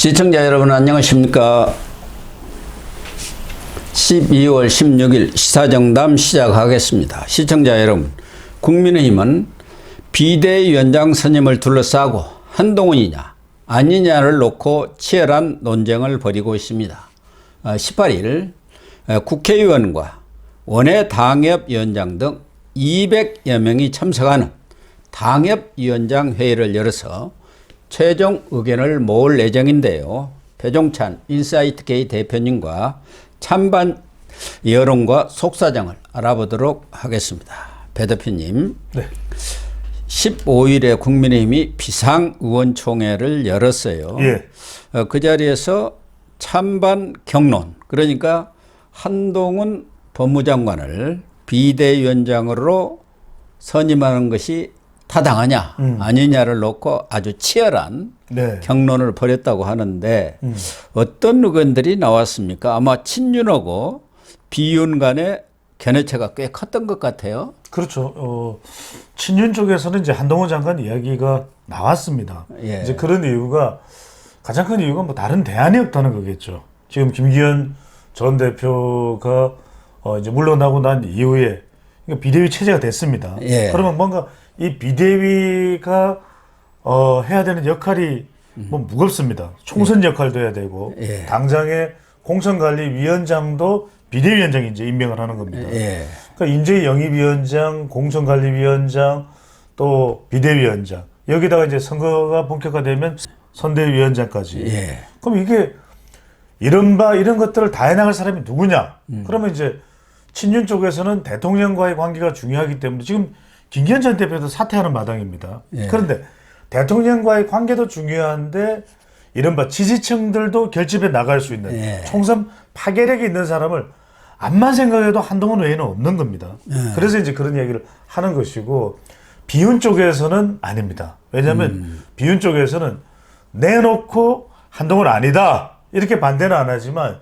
시청자 여러분 안녕하십니까. 12월 16일 시사정담 시작하겠습니다. 시청자 여러분, 국민의힘은 비대위원장 선임을 둘러싸고 한동훈이냐 아니냐를 놓고 치열한 논쟁을 벌이고 있습니다. 18일 국회의원과 원외 당협위원장 등 200여 명이 참석하는 당협위원장 회의를 열어서 최종 의견을 모을 예정인데요. 배종찬 인사이트K 대표님과 찬반 여론과 속사정을 알아보도록 하겠습니다. 배 대표님, 네. 15일에 국민의힘이 비상의원총회를 열었어요. 예. 그 자리에서 찬반 경론, 그러니까 한동훈 법무장관을 비대위원장으로 선임하는 것이 타당하냐 아니냐를 놓고 아주 치열한 네. 경론을 벌였다고 하는데 어떤 의견들이 나왔습니까? 아마 친윤하고 비윤 간의 견해차가 꽤 컸던 것 같아요. 그렇죠. 친윤 쪽에서는 이제 한동훈 장관 이야기가 나왔습니다. 예. 이제 그런 이유가 가장 큰 이유가 뭐 다른 대안이 없다는 거겠죠. 지금 김기현 전 대표가 이제 물러나고 난 이후에 비대위 체제가 됐습니다. 예. 그러면 뭔가 이 비대위가 해야 되는 역할이 뭐 무겁습니다. 총선 역할도 해야 되고 예. 당장의 공천관리위원장도 비대위원장이 이제 임명을 하는 겁니다. 예. 그러니까 인재영입위원장, 공천관리위원장, 또 비대위원장, 여기다가 이제 선거가 본격화되면 선대위원장까지. 예. 그럼 이게 이른바 이런 것들을 다 해나갈 사람이 누구냐? 그러면 이제 친윤 쪽에서는 대통령과의 관계가 중요하기 때문에 지금 김기현 전 대표도 사퇴하는 마당입니다. 예. 그런데 대통령과의 관계도 중요한데 이른바 지지층들도 결집해 나갈 수 있는 예. 총선 파괴력이 있는 사람을 암만 생각해도 한동훈 외에는 없는 겁니다. 그래서 이제 그런 얘기를 하는 것이고 비윤 쪽에서는 아닙니다. 왜냐하면 비윤 쪽에서는 내놓고 한동훈 아니다 이렇게 반대는 안 하지만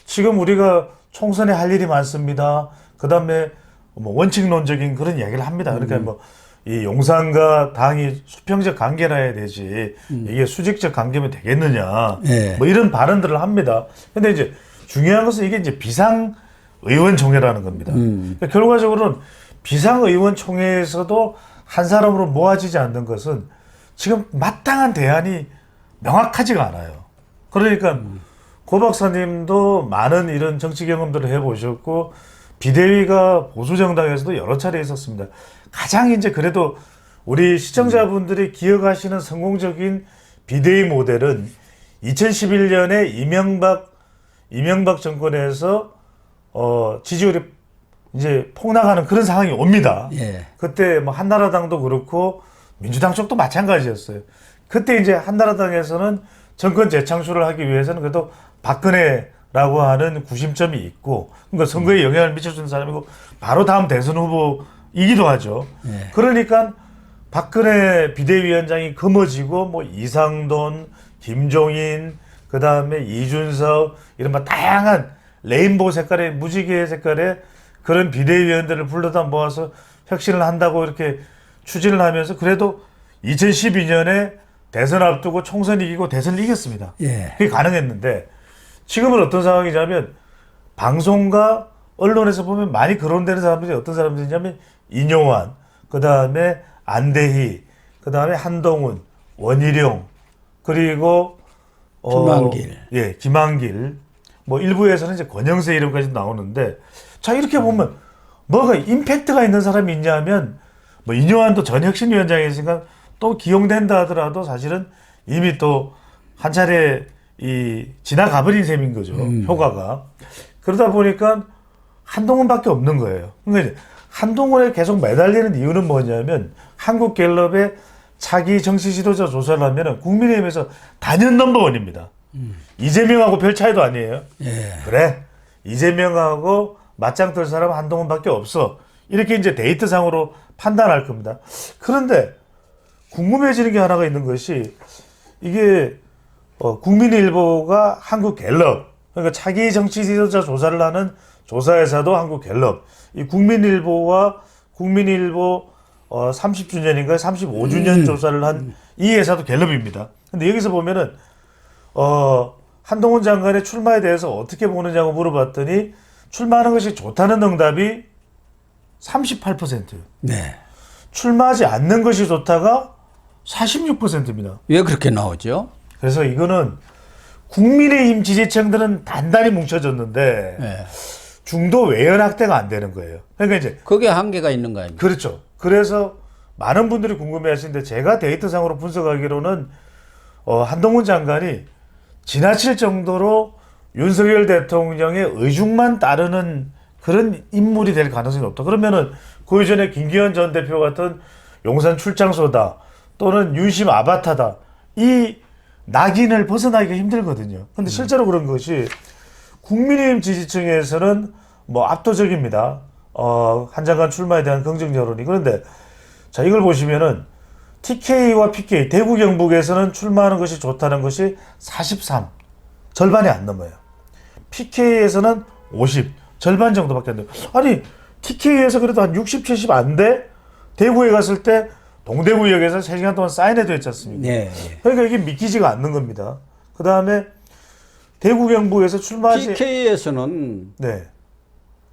지금 우리가 총선에 할 일이 많습니다. 그 다음에 뭐 원칙론적인 그런 이야기를 합니다. 그러니까 뭐 이 용산과 당이 수평적 관계라 해야 되지 이게 수직적 관계면 되겠느냐 예. 뭐 이런 발언들을 합니다. 근데 이제 중요한 것은 이게 이제 비상의원총회라는 겁니다. 그러니까 결과적으로는 비상의원총회에서도 한 사람으로 모아지지 않는 것은 지금 마땅한 대안이 명확하지가 않아요. 그러니까 고 박사님도 많은 이런 정치 경험들을 해보셨고 비대위가 보수정당에서도 여러 차례 있었습니다. 가장 이제 그래도 우리 시청자분들이 기억하시는 성공적인 비대위 모델은 2011년에 이명박 정권에서 지지율이 이제 폭락하는 그런 상황이 옵니다. 예. 그때 뭐 한나라당도 그렇고 민주당 쪽도 마찬가지였어요. 그때 이제 한나라당에서는 정권 재창출을 하기 위해서는 그래도 박근혜라고 하는 구심점이 있고, 그러니까 선거에 영향을 미쳐주는 사람이고, 바로 다음 대선 후보이기도 하죠. 예. 그러니까 박근혜 비대위원장이 금어지고, 뭐 이상돈, 김종인, 그 다음에 이준석, 이런 뭐 다양한 레인보우 색깔의, 무지개 색깔의 그런 비대위원들을 불러다 모아서 혁신을 한다고 이렇게 추진을 하면서 그래도 2012년에 대선 앞두고 총선 이기고 대선을 이겼습니다. 예. 그게 가능했는데 지금은 어떤 상황이냐면 방송과 언론에서 보면 많이 거론되는 사람들이 어떤 사람들이냐면 인용환, 그 다음에 안대희, 그 다음에 한동훈, 원희룡, 그리고 김한길. 예, 김한길. 뭐 일부에서는 이제 권영세 이름까지 나오는데 자 이렇게 보면 뭐가 임팩트가 있는 사람이 있냐면 뭐 인용환도 전 혁신위원장이니까 또 기용된다 하더라도 사실은 이미 또 한 차례 지나가 버린 셈인 거죠. 효과가. 그러다 보니까 한동훈밖에 없는 거예요. 그러니까 이제 한동훈에 계속 매달리는 이유는 뭐냐면 한국갤럽의 차기 정치 지도자 조사를 하면은 국민의힘에서 단연 넘버원입니다. 이재명하고 별 차이도 아니에요. 예. 그래. 이재명하고 맞짱 뜰 사람은 한동훈밖에 없어. 이렇게 이제 데이터상으로 판단할 겁니다. 그런데 궁금해지는 게 하나가 있는 것이 이게 국민일보가 한국갤럽, 그러니까 차기 정치 지도자 조사를 하는 조사회사도 한국갤럽, 이 국민일보와 국민일보 30주년인가 35주년 조사를 한 이 회사도 갤럽입니다. 근데 여기서 보면은 한동훈 장관의 출마에 대해서 어떻게 보느냐고 물어봤더니 출마하는 것이 좋다는 응답이 38%예요. 네. 출마하지 않는 것이 좋다가 46%입니다. 왜 그렇게 나오죠? 그래서 이거는 국민의힘 지지층들은 단단히 뭉쳐졌는데 네. 중도 외연 확대가 안 되는 거예요. 그러니까 이제 그게 한계가 있는 거 아닙니까? 그렇죠. 그래서 많은 분들이 궁금해하시는데 제가 데이터상으로 분석하기로는 한동훈 장관이 지나칠 정도로 윤석열 대통령의 의중만 따르는 그런 인물이 될 가능성이 없다. 그러면은 그 이전에 김기현 전 대표 같은 용산 출장소다 또는 윤심 아바타다 이 낙인을 벗어나기가 힘들거든요. 근데 실제로 그런 것이 국민의힘 지지층에서는 뭐 압도적입니다. 한 장관 출마에 대한 긍정 여론이. 그런데 자 이걸 보시면은 TK와 PK 대구 경북에서는 출마하는 것이 좋다는 것이 43 절반이 안 넘어요. PK에서는 50 절반 정도밖에 안 돼요. 아니 TK에서 그래도 한 60, 70 안 돼? 대구에 갔을 때 동대구역에서 3시간 동안 사인회도 했지 않습니까? 네. 그러니까 이게 믿기지가 않는 겁니다. 그 다음에 대구 경북에서 출마하지 PK에서는 네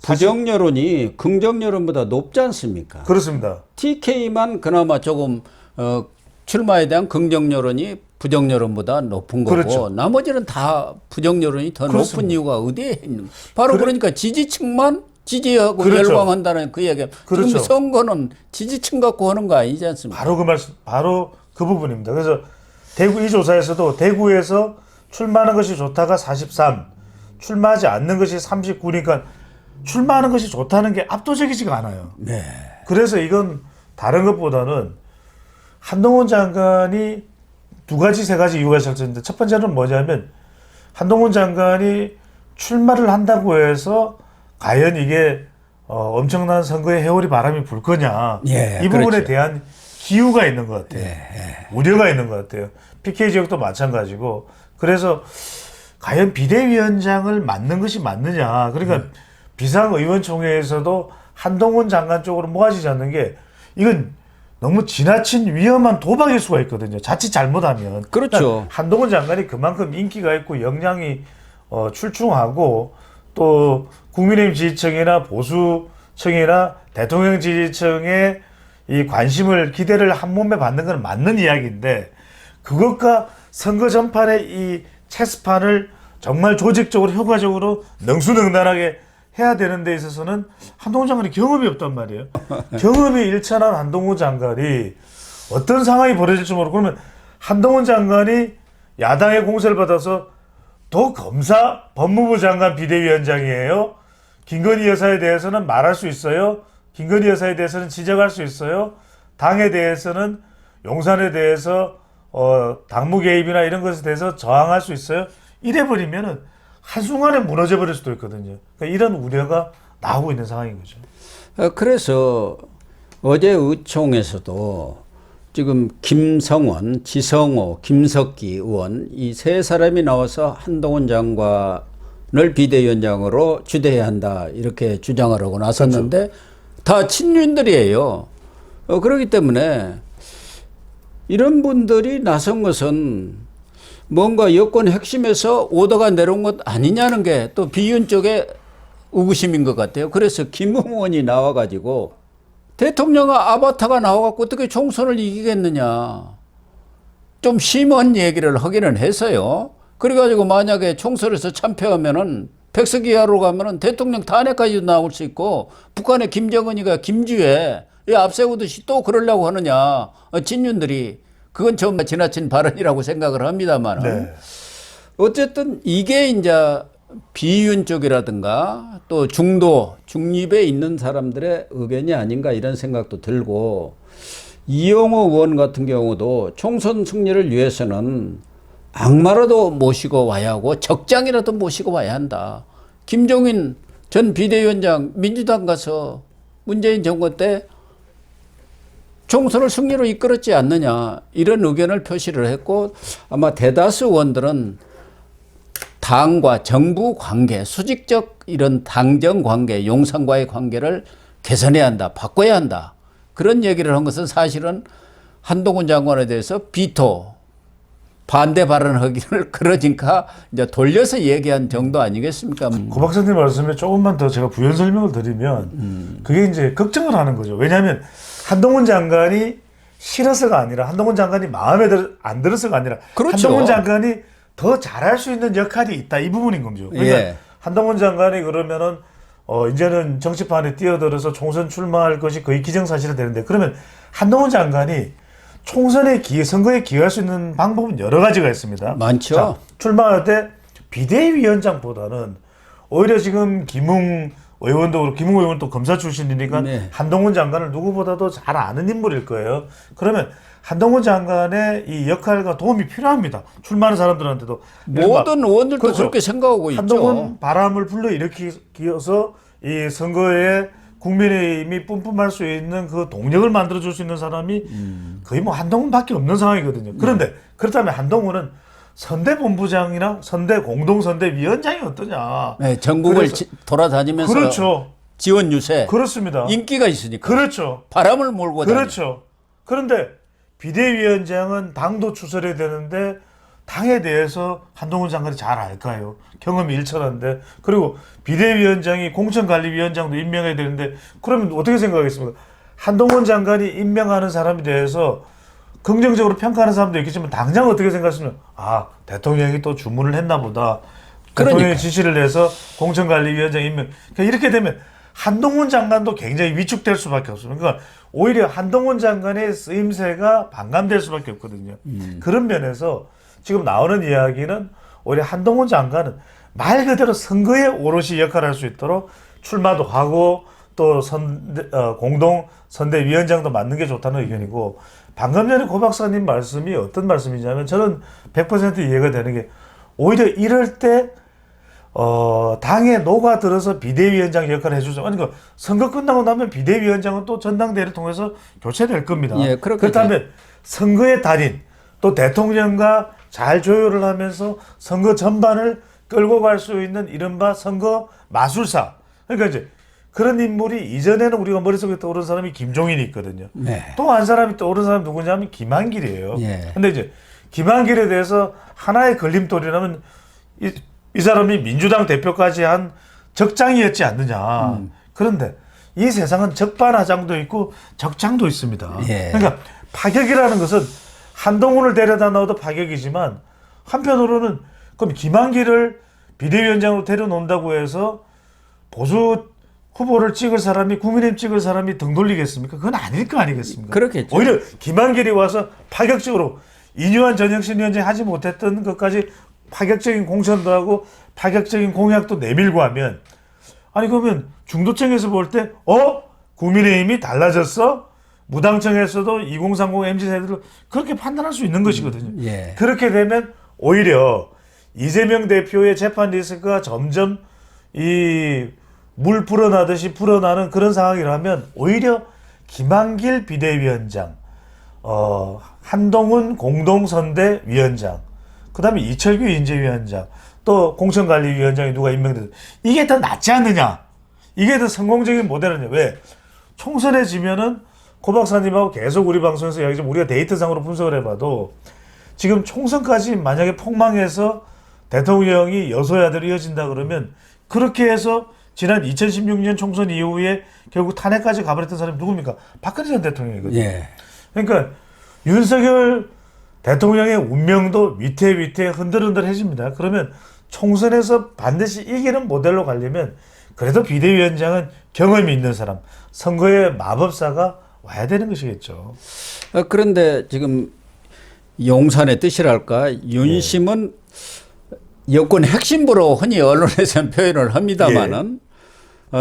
부정 여론이 긍정 여론보다 높지 않습니까? 그렇습니다. TK만 그나마 조금 출마에 대한 긍정 여론이 부정 여론보다 높은 거고 그렇죠. 나머지는 다 부정 여론이 더 그렇습니다. 높은 이유가 어디에 있는 거예요? 바로 그러니까 지지층만 지지하고 그렇죠. 열광한다는 그 얘기예요. 그렇죠. 지금 선거는 지지층 갖고 하는 거 아니지 않습니까? 바로 그 말씀, 바로 그 부분입니다. 그래서 대구 이 조사에서도 대구에서 출마하는 것이 좋다가 43, 출마하지 않는 것이 39니까 출마하는 것이 좋다는 게 압도적이지가 않아요. 네. 그래서 이건 다른 것보다는 한동훈 장관이 두 가지, 세 가지 이유가 있었는데 첫 번째는 뭐냐면 한동훈 장관이 출마를 한다고 해서 과연 이게 엄청난 선거에 해오리 바람이 불 거냐. 예, 이 부분에 그렇죠. 대한 기우가 있는 것 같아요. 예. 우려가 있는 것 같아요. PK 지역도 마찬가지고. 그래서 과연 비대위원장을 맡는 것이 맞느냐. 그러니까 비상의원총회에서도 한동훈 장관 쪽으로 모아지지 않는 게 이건 너무 지나친 위험한 도박일 수가 있거든요. 자칫 잘못하면. 그렇죠. 그러니까 한동훈 장관이 그만큼 인기가 있고 역량이 출중하고 또 국민의힘 지지층이나 보수층이나 대통령 지지층의 이 관심을 기대를 한 몸에 받는 건 맞는 이야기인데 그것과 선거 전판의 이 체스판을 정말 조직적으로 효과적으로 능수능란하게 해야 되는 데 있어서는 한동훈 장관이 경험이 없단 말이에요. 경험이 일천한 한동훈 장관이 어떤 상황이 벌어질지 모르고 그러면 한동훈 장관이 야당의 공세를 받아서 도 검사 법무부 장관 비대위원장이에요. 김건희 여사에 대해서는 말할 수 있어요. 김건희 여사에 대해서는 지적할 수 있어요. 당에 대해서는 용산에 대해서 당무 개입이나 이런 것에 대해서 저항할 수 있어요. 이래버리면은 한순간에 무너져 버릴 수도 있거든요. 그러니까 이런 우려가 나오고 있는 상황인 거죠. 그래서 어제 의총에서도 지금 김성원, 지성호, 김석기 의원 이 세 사람이 나와서 한동훈 장관을 비대위원장으로 추대해야 한다 이렇게 주장을 하고 나섰는데 그렇죠. 다 친윤들이에요. 그렇기 때문에 이런 분들이 나선 것은 뭔가 여권 핵심에서 오더가 내려온 것 아니냐는 게 또 비윤 쪽의 의구심인 것 같아요. 그래서 김웅원이 나와가지고 대통령 아바타가 나와갖고 어떻게 총선을 이기겠느냐. 좀 심한 얘기를 하기는 했어요. 그래가지고 만약에 총선에서 참패하면은 백석이하로 가면은 대통령 탄핵까지도 나올 수 있고 북한의 김정은이가 김주에 앞세우듯이 또 그러려고 하느냐. 친윤들이. 그건 좀 지나친 발언이라고 생각을 합니다만. 네. 어쨌든 이게 이제 비윤 쪽이라든가 또 중도, 중립에 있는 사람들의 의견이 아닌가 이런 생각도 들고 이용호 의원 같은 경우도 총선 승리를 위해서는 악마라도 모시고 와야 하고 적장이라도 모시고 와야 한다. 김종인 전 비대위원장 민주당 가서 문재인 정권 때 총선을 승리로 이끌었지 않느냐 이런 의견을 표시를 했고 아마 대다수 의원들은 당과 정부 관계, 수직적 이런 당정 관계, 용산과의 관계를 개선해야 한다, 바꿔야 한다. 그런 얘기를 한 것은 사실은 한동훈 장관에 대해서 비토, 반대 발언하기를 그러니까 이제 돌려서 얘기한 정도 아니겠습니까? 고 박사님 말씀에 조금만 더 제가 부연 설명을 드리면 그게 이제 걱정을 하는 거죠. 왜냐하면 한동훈 장관이 싫어서가 아니라 한동훈 장관이 마음에 안 들어서가 아니라 그렇죠. 한동훈 장관이 더 잘할 수 있는 역할이 있다 이 부분인 거죠. 그러니까 예. 한동훈 장관이 그러면은 이제는 정치판에 뛰어들어서 총선 출마할 것이 거의 기정사실이 되는데 그러면 한동훈 장관이 총선에 선거에 기여할 수 있는 방법은 여러 가지가 있습니다. 많죠. 자, 출마할 때 비대위원장보다는 오히려 지금 김웅 의원도 그렇고 김웅 의원은 또 검사 출신이니까 네. 한동훈 장관을 누구보다도 잘 아는 인물일 거예요. 그러면 한동훈 장관의 이 역할과 도움이 필요합니다. 출마하는 사람들한테도. 모든 의원들도 그렇죠. 그렇게 생각하고 한동훈 있죠. 바람을 불러일으키어서 이 선거에 국민의힘이 뿜뿜할 수 있는 그 동력을 만들어줄 수 있는 사람이 거의 뭐 한동훈밖에 없는 상황이거든요. 그런데 그렇다면 한동훈은 선대본부장이나 공동선대위원장이 어떠냐. 네, 전국을 돌아다니면서 그렇죠. 지원 유세, 그렇습니다. 인기가 있으니까 그렇죠. 바람을 몰고 다니. 그렇죠. 그런데 비대위원장은 당도 추설해야 되는데 당에 대해서 한동훈 장관이 잘 알까요? 경험이 일천한데. 그리고 비대위원장이 공천관리위원장도 임명해야 되는데 그러면 어떻게 생각하겠습니까? 한동훈 장관이 임명하는 사람에 대해서 긍정적으로 평가하는 사람도 있겠지만 당장 어떻게 생각하시면 대통령이 또 주문을 했나 보다. 대통령이 그러니까. 지시를 해서 공천관리위원장 임명. 그러니까 이렇게 되면 한동훈 장관도 굉장히 위축될 수밖에 없습니다. 그러니까 오히려 한동훈 장관의 쓰임새가 반감될 수밖에 없거든요. 그런 면에서 지금 나오는 이야기는 오히려 한동훈 장관은 말 그대로 선거에 오롯이 역할을 할 수 있도록 출마도 하고 또 공동 선대위원장도 맡는 게 좋다는 의견이고 방금 전에 고 박사님 말씀이 어떤 말씀이냐면 저는 100% 이해가 되는 게 오히려 이럴 때 당에 녹아들어서 비대위원장 역할을 해주죠. 그러니까 선거 끝나고 나면 비대위원장은 또 전당대회를 통해서 교체될 겁니다. 예, 그렇다면 선거의 달인 또 대통령과 잘 조율을 하면서 선거 전반을 끌고 갈 수 있는 이른바 선거 마술사. 그러니까 이제 그런 인물이 이전에는 우리가 머릿속에 떠오르는 사람이 김종인이 있거든요. 네. 또 한 사람이 떠오르는 사람이 누구냐면 김한길이에요. 예. 근데 이제 김한길에 대해서 하나의 걸림돌이라면 이 사람이 민주당 대표까지 한 적장이었지 않느냐. 그런데 이 세상은 적반하장도 있고 적장도 있습니다. 예. 그러니까 파격이라는 것은 한동훈을 데려다 넣어도 파격이지만 한편으로는 그럼 김한길을 비대위원장으로 데려놓는다고 해서 보수 후보를 찍을 사람이 국민의힘 찍을 사람이 등 돌리겠습니까? 그건 아닐 거 아니겠습니까? 그렇겠죠. 오히려 김한길이 와서 파격적으로 이뉴한 전혁신 위원장이 하지 못했던 것까지 파격적인 공천도 하고 파격적인 공약도 내밀고 하면 아니 그러면 중도층에서 볼 때 국민의힘이 달라졌어? 무당층에서도 2030 MZ세대를 그렇게 판단할 수 있는 것이거든요. 예. 그렇게 되면 오히려 이재명 대표의 재판 리스크가 점점 물 불어나듯이 불어나는 그런 상황이라면 오히려 김한길 비대위원장, 한동훈 공동선대위원장, 그 다음에 이철규 인재위원장, 또 공천관리위원장이 누가 임명돼서 이게 더 낫지 않느냐? 이게 더 성공적인 모델이냐? 왜? 총선에 지면은 고 박사님하고 계속 우리 방송에서 이야기지만 우리가 데이터상으로 분석을 해봐도 지금 총선까지 만약에 폭망해서 대통령이 여소야대로 이어진다 그러면 그렇게 해서 지난 2016년 총선 이후에 결국 탄핵까지 가버렸던 사람이 누굽니까? 박근혜 전 대통령이거든요. 예. 그러니까 윤석열 대통령의 운명도 위태위태 흔들흔들해집니다. 그러면 총선에서 반드시 이기는 모델로 가려면 그래도 비대위원장은 경험이 있는 사람, 선거의 마법사가 와야 되는 것이겠죠. 그런데 지금 용산의 뜻이랄까 윤심은 여권 핵심부로 흔히 언론에서는 표현을 합니다마는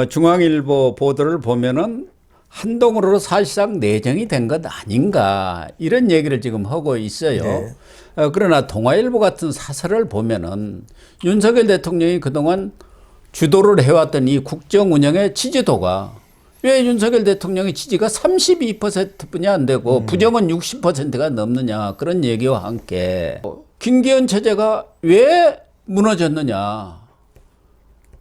중앙일보 보도를 보면은 한동훈으로 사실상 내정이 된 것 아닌가 이런 얘기를 지금 하고 있어요. 네. 그러나 동아일보 같은 사설을 보면은 윤석열 대통령이 그동안 주도를 해왔던 이 국정 운영의 지지도가 왜 윤석열 대통령의 지지가 32%뿐이 안 되고 부정은 60%가 넘느냐 그런 얘기와 함께 김기현 체제가 왜 무너졌느냐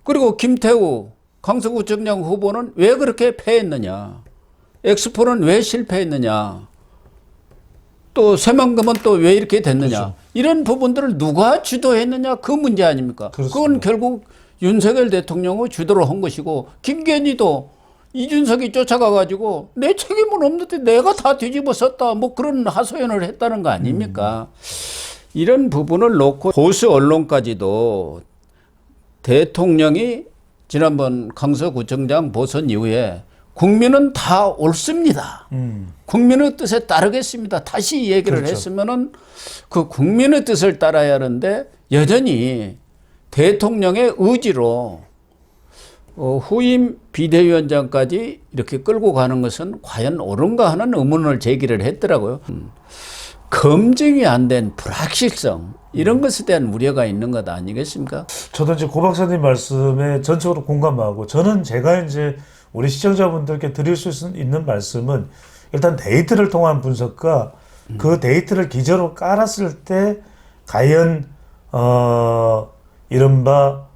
그리고 김태우 강서구청장 후보는 왜 그렇게 패했느냐 엑스포는 왜 실패했느냐 또 새만금은 또 왜 이렇게 됐느냐. 그렇죠. 이런 부분들을 누가 주도했느냐 그 문제 아닙니까? 그렇습니다. 그건 결국 윤석열 대통령의 주도로 한 것이고 김건희도 이준석이 쫓아가가지고 내 책임은 없는데 내가 다 뒤집어 썼다 뭐 그런 하소연을 했다는 거 아닙니까? 이런 부분을 놓고 보수 언론까지도 대통령이 지난번 강서구청장 보선 이후에 국민은 다 옳습니다. 국민의 뜻에 따르겠습니다. 다시 이 얘기를 그렇죠. 했으면은 그 국민의 뜻을 따라야 하는데 여전히 대통령의 의지로 후임 비대위원장까지 이렇게 끌고 가는 것은 과연 옳은가 하는 의문을 제기를 했더라고요. 검증이 안 된 불확실성 이런 것에 대한 우려가 있는 것 아니겠습니까? 저도 이제 고 박사님 말씀에 전적으로 공감하고 저는 제가 이제 우리 시청자분들께 드릴 수 있는 말씀은 일단 데이터를 통한 분석과 그 데이터를 기저로 깔았을 때 과연 이른바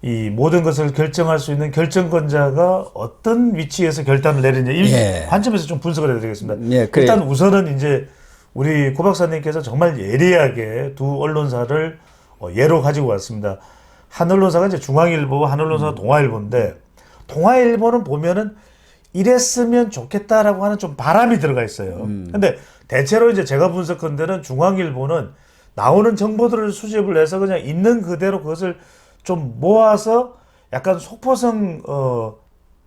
이 모든 것을 결정할 수 있는 결정권자가 어떤 위치에서 결단을 내리냐 이 예. 관점에서 좀 분석을 해드리겠습니다. 예, 그래요. 일단 우선은 이제 우리 고 박사님께서 정말 예리하게 두 언론사를 예로 가지고 왔습니다. 한 언론사가 이제 중앙일보와 한 언론사가 동아일보인데 동아일보는 보면은 이랬으면 좋겠다라고 하는 좀 바람이 들어가 있어요. 근데 대체로 이제 제가 분석한 데는 중앙일보는 나오는 정보들을 수집을 해서 그냥 있는 그대로 그것을 좀 모아서 약간 속보성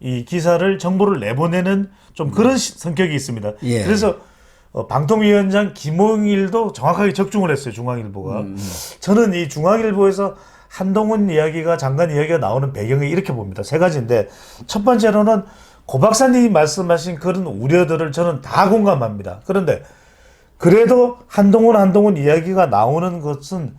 이 기사를 정보를 내보내는 좀 그런 성격이 있습니다. 예. 그래서 방통위원장 김홍일도 정확하게 적중을 했어요. 중앙일보가. 저는 이 중앙일보에서 한동훈 이야기가 장관 이야기가 나오는 배경이 이렇게 봅니다. 세 가지인데 첫 번째로는 고 박사님이 말씀하신 그런 우려들을 저는 다 공감합니다. 그런데 그래도 한동훈 이야기가 나오는 것은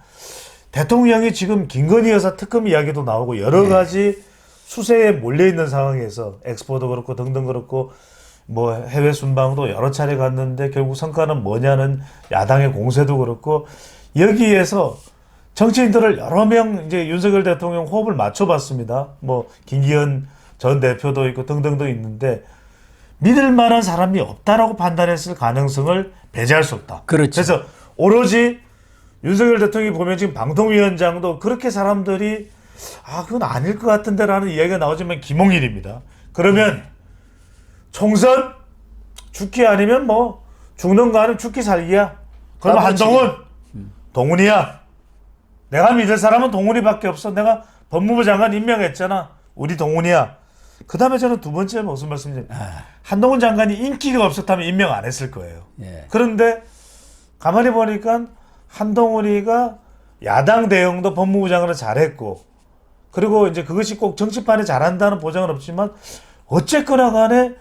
대통령이 지금 김건희 여사 특검 이야기도 나오고 여러 가지 수세에 몰려있는 상황에서 엑스포도 그렇고 등등 그렇고 뭐 해외 순방도 여러 차례 갔는데 결국 성과는 뭐냐는 야당의 공세도 그렇고 여기에서 정치인들을 여러 명 이제 윤석열 대통령 호흡을 맞춰봤습니다. 뭐 김기현 전 대표도 있고 등등도 있는데 믿을 만한 사람이 없다라고 판단했을 가능성을 배제할 수 없다. 그렇죠. 그래서 오로지 윤석열 대통령이 보면 지금 방통위원장도 그렇게 사람들이 그건 아닐 것 같은데라는 이야기가 나오지만 김홍일입니다. 그러면 총선 죽기 아니면 뭐 죽는 거 아니면 죽기 살기야. 그러면 한동훈 동훈이야. 내가 믿을 사람은 동훈이밖에 없어. 내가 법무부 장관 임명했잖아. 우리 동훈이야. 그 다음에 저는 두 번째 무슨 말씀인지 한동훈 장관이 인기가 없었다면 임명 안 했을 거예요. 예. 그런데 가만히 보니까 한동훈이가 야당 대응도 법무부 장관을 잘했고 그리고 이제 그것이 꼭 정치판에 잘한다는 보장은 없지만 어쨌거나 간에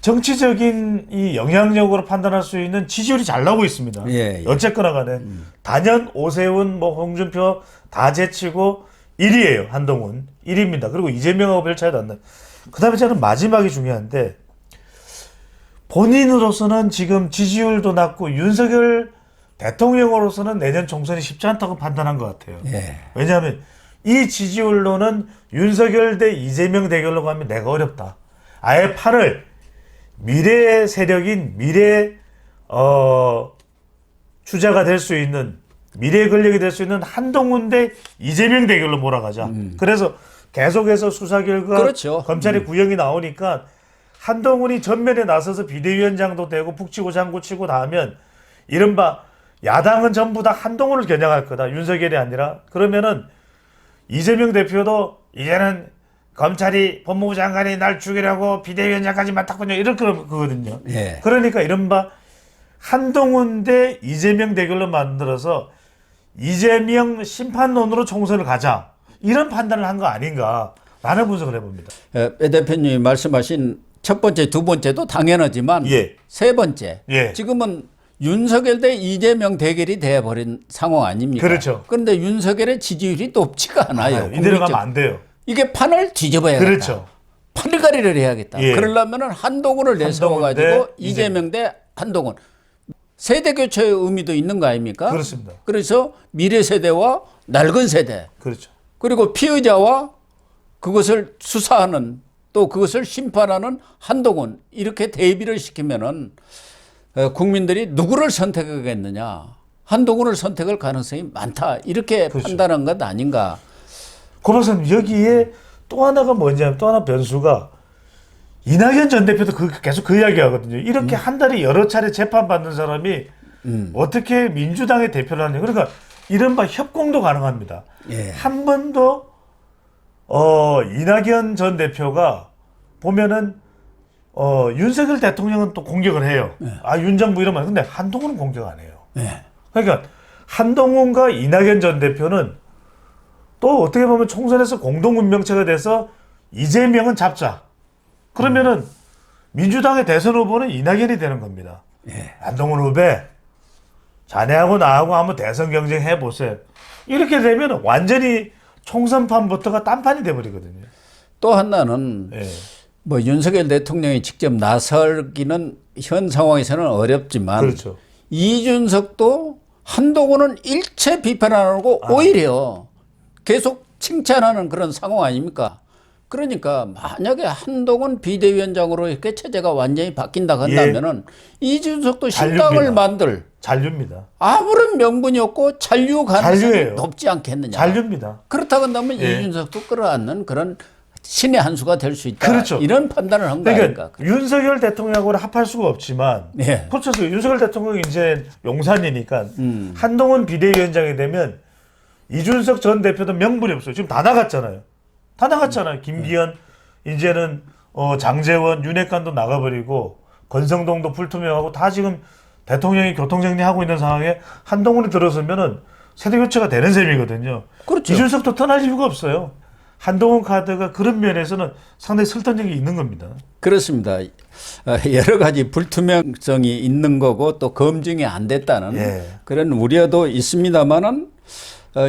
정치적인 이 영향력으로 판단할 수 있는 지지율이 잘 나오고 있습니다. 예, 예. 어쨌거나 간에 단연 오세훈 뭐 홍준표 다 제치고 1위예요. 한동훈 1위입니다. 그리고 이재명하고 별 차이도 안 나요. 그 다음에 저는 마지막이 중요한데 본인으로서는 지금 지지율도 낮고 윤석열 대통령으로서는 내년 총선이 쉽지 않다고 판단한 것 같아요. 예. 왜냐하면 이 지지율로는 윤석열 대 이재명 대결로 가면 내가 어렵다. 아예 판을 미래 세력인 미래 주자가 될 수 있는 미래 권력이 될 수 있는 한동훈 대 이재명 대결로 몰아가자. 그래서 계속해서 수사 결과 그렇죠. 검찰의 구형이 나오니까 한동훈이 전면에 나서서 비대위원장도 되고 북치고 장구치고 다 하면 이른바 야당은 전부 다 한동훈을 겨냥할 거다. 윤석열이 아니라. 그러면은 이재명 대표도 이제는 검찰이 법무부 장관이 날 죽이려고 비대위원장까지 맡았군요. 이럴 거거든요. 예. 그러니까 이른바 한동훈 대 이재명 대결로 만들어서 이재명 심판론으로 총선을 가자. 이런 판단을 한 거 아닌가라는 분석을 해봅니다. 배 대표님이 말씀하신 첫 번째, 두 번째도 당연하지만 예. 세 번째 예. 지금은 윤석열 대 이재명 대결이 돼버린 상황 아닙니까? 그렇죠. 그런데 윤석열의 지지율이 높지가 않아요. 이대로 가면 안 돼요. 이게 판을 뒤집어야겠다. 그렇죠. 판을가리를 해야겠다. 예. 그러려면 한동훈을 내세워가지고 대 이재명 대 한동훈. 세대 교체의 의미도 있는 거 아닙니까? 그렇습니다. 그래서 미래 세대와 낡은 세대. 그렇죠. 그리고 피의자와 그것을 수사하는 또 그것을 심판하는 한동훈 이렇게 대비를 시키면은 국민들이 누구를 선택하겠느냐. 한동훈을 선택할 가능성이 많다. 이렇게 그렇죠. 판단한 것 아닌가. 고 박사님 여기에 또 하나가 뭐냐면 또 하나 변수가 이낙연 전 대표도 계속 그 이야기 하거든요. 이렇게 한 달에 여러 차례 재판받는 사람이 어떻게 민주당의 대표를 하냐. 그러니까 이른바 협공도 가능합니다. 예. 한 번도 이낙연 전 대표가 보면은 윤석열 대통령은 또 공격을 해요. 아, 윤 정부 이러면. 근데 한동훈은 공격 안 해요. 예. 그러니까 한동훈과 이낙연 전 대표는 또 어떻게 보면 총선에서 공동운명체가 돼서 이재명은 잡자. 그러면은 민주당의 대선 후보는 이낙연이 되는 겁니다. 예. 한동훈 후배, 자네하고 나하고 한번 대선 경쟁 해보세요. 이렇게 되면 완전히 총선판부터가 딴판이 돼버리거든요. 또 하나는 예. 뭐 윤석열 대통령이 직접 나설기는 현 상황에서는 어렵지만 그렇죠. 이준석도 한동훈은 일체 비판 안 하고 오히려 계속 칭찬하는 그런 상황 아닙니까? 그러니까 만약에 한동훈 비대위원장으로 이렇게 체제가 완전히 바뀐다 한다면은 이준석도 신당을 잔류입니다. 만들 잔류입니다. 아무런 명분이 없고 잔류 가능성이 잔류예요. 높지 않겠느냐. 잔류입니다. 그렇다고 한다면 예. 이준석도 끌어안는 그런 신의 한 수가 될 수 있다. 그렇죠. 이런 판단을 한 거 그러니까 아닌가. 윤석열 대통령하고는 합할 수가 없지만 예. 그렇죠. 윤석열 대통령이 이제 용산이니까 한동훈 비대위원장이 되면 이준석 전 대표도 명분이 없어요. 지금 다 나갔잖아요. 다 나갔잖아요. 김기현, 이제는 장제원, 윤핵관도 나가버리고 권성동도 불투명하고 다 지금 대통령이 교통정리하고 있는 상황에 한동훈이 들어서면은 세대교체가 되는 셈이거든요. 그렇죠. 이준석도 떠날 이유가 없어요. 한동훈 카드가 그런 면에서는 상당히 설득력이 있는 겁니다. 그렇습니다. 여러 가지 불투명성이 있는 거고 또 검증이 안 됐다는 예. 그런 우려도 있습니다만은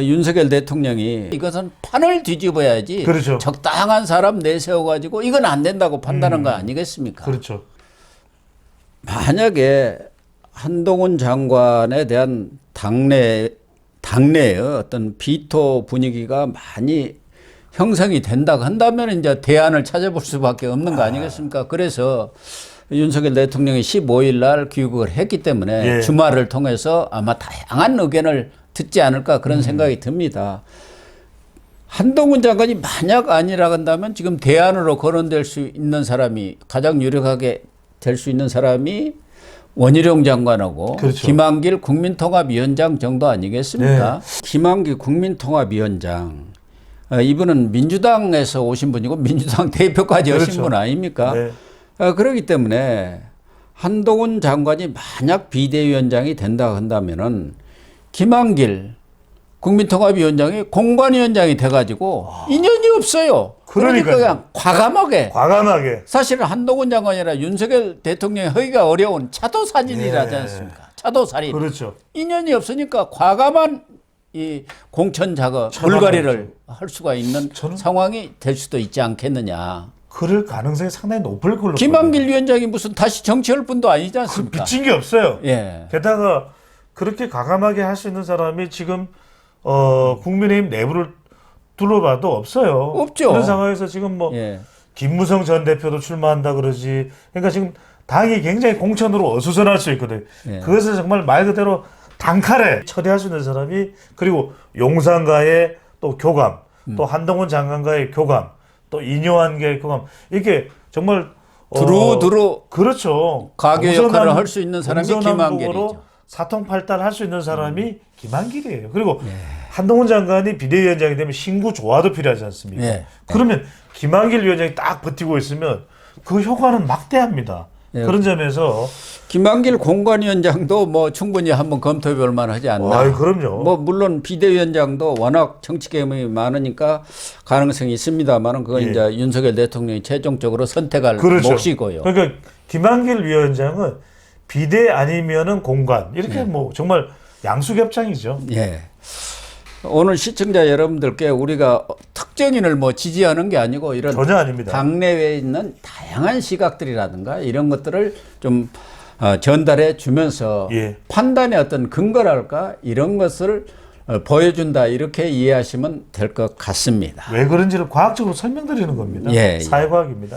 윤석열 대통령이 이것은 판을 뒤집어야지 그렇죠. 적당한 사람 내세워가지고 이건 안 된다고 판단한 거 아니겠습니까? 그렇죠. 만약에 한동훈 장관에 대한 당내의 어떤 비토 분위기가 많이 형성이 된다고 한다면 이제 대안을 찾아볼 수밖에 없는 거 아니겠습니까? 그래서 윤석열 대통령이 15일 날 귀국을 했기 때문에 예. 주말을 통해서 아마 다양한 의견을 듣지 않을까 그런 생각이 듭니다. 한동훈 장관이 만약 아니라 한다면 지금 대안으로 거론될 수 있는 사람이 가장 유력하게 될 수 있는 사람이 원희룡 장관하고 그렇죠. 김한길 국민통합위원장 정도 아니겠습니까? 김한길 국민통합위원장 이분은 민주당에서 오신 분이고 민주당 대표까지 하신 그렇죠. 분 아닙니까? 네. 그렇기 때문에 한동훈 장관이 만약 비대위원장이 된다 한다면은 김한길 국민통합위원장이 공관위원장이 돼가지고 인연이 없어요. 그러니까 그러니까요. 그냥 과감하게 사실은 한동훈 장관이라 윤석열 대통령의 하기가 어려운 차도살인이라지 않습니까? 차도살인. 그렇죠. 인연이 없으니까 과감한 이 공천 작업, 물갈이를 할 수가 있는 상황이 될 수도 있지 않겠느냐. 그럴 가능성이 상당히 높을 걸로. 김한길 위원장이 무슨 다시 정치할 분도 아니지 그 않습니까? 미친 게 없어요. 예. 게다가 그렇게 과감하게 할 수 있는 사람이 지금 국민의힘 내부를 둘러봐도 없어요. 없죠. 그런 상황에서 지금 뭐 예. 김무성 전 대표도 출마한다 그러지. 그러니까 지금 당이 굉장히 공천으로 어수선할 수 있거든요. 예. 그것을 정말 말 그대로 단칼에 처리할 수 있는 사람이 그리고 용산과의 또 교감, 또 한동훈 장관과의 교감, 또 이뇨한과의 교감 이렇게 정말 두루두루 그렇죠. 가교 역할을 할 수 있는 사람이 김한길이죠. 사통팔달 할 수 있는 사람이 김한길이에요. 그리고 한동훈 장관이 비대위원장이 되면 신구 조화도 필요하지 않습니까? 예. 그러면 김한길 위원장이 딱 버티고 있으면 그 효과는 막대합니다. 예. 그런 점에서 김한길 공관위원장도 뭐 충분히 한번 검토해 볼 만하지 않나. 아이, 그럼요. 뭐 물론 비대위원장도 워낙 정치 경험이 많으니까 가능성이 있습니다만은 그건 예. 이제 윤석열 대통령이 최종적으로 선택할 그렇죠. 몫이고요. 그러니까 김한길 위원장은 비대 아니면은 공관 이렇게 뭐 정말 양수겹장이죠. 예. 오늘 시청자 여러분들께 우리가 특정인을 뭐 지지하는 게 아니고 이런 전혀 아닙니다. 당내외에 있는 다양한 시각들이라든가 이런 것들을 좀 전달해 주면서 예. 판단의 어떤 근거랄까 이런 것을 보여준다 이렇게 이해하시면 될 것 같습니다. 왜 그런지를 과학적으로 설명드리는 겁니다. 예, 예. 사회과학입니다.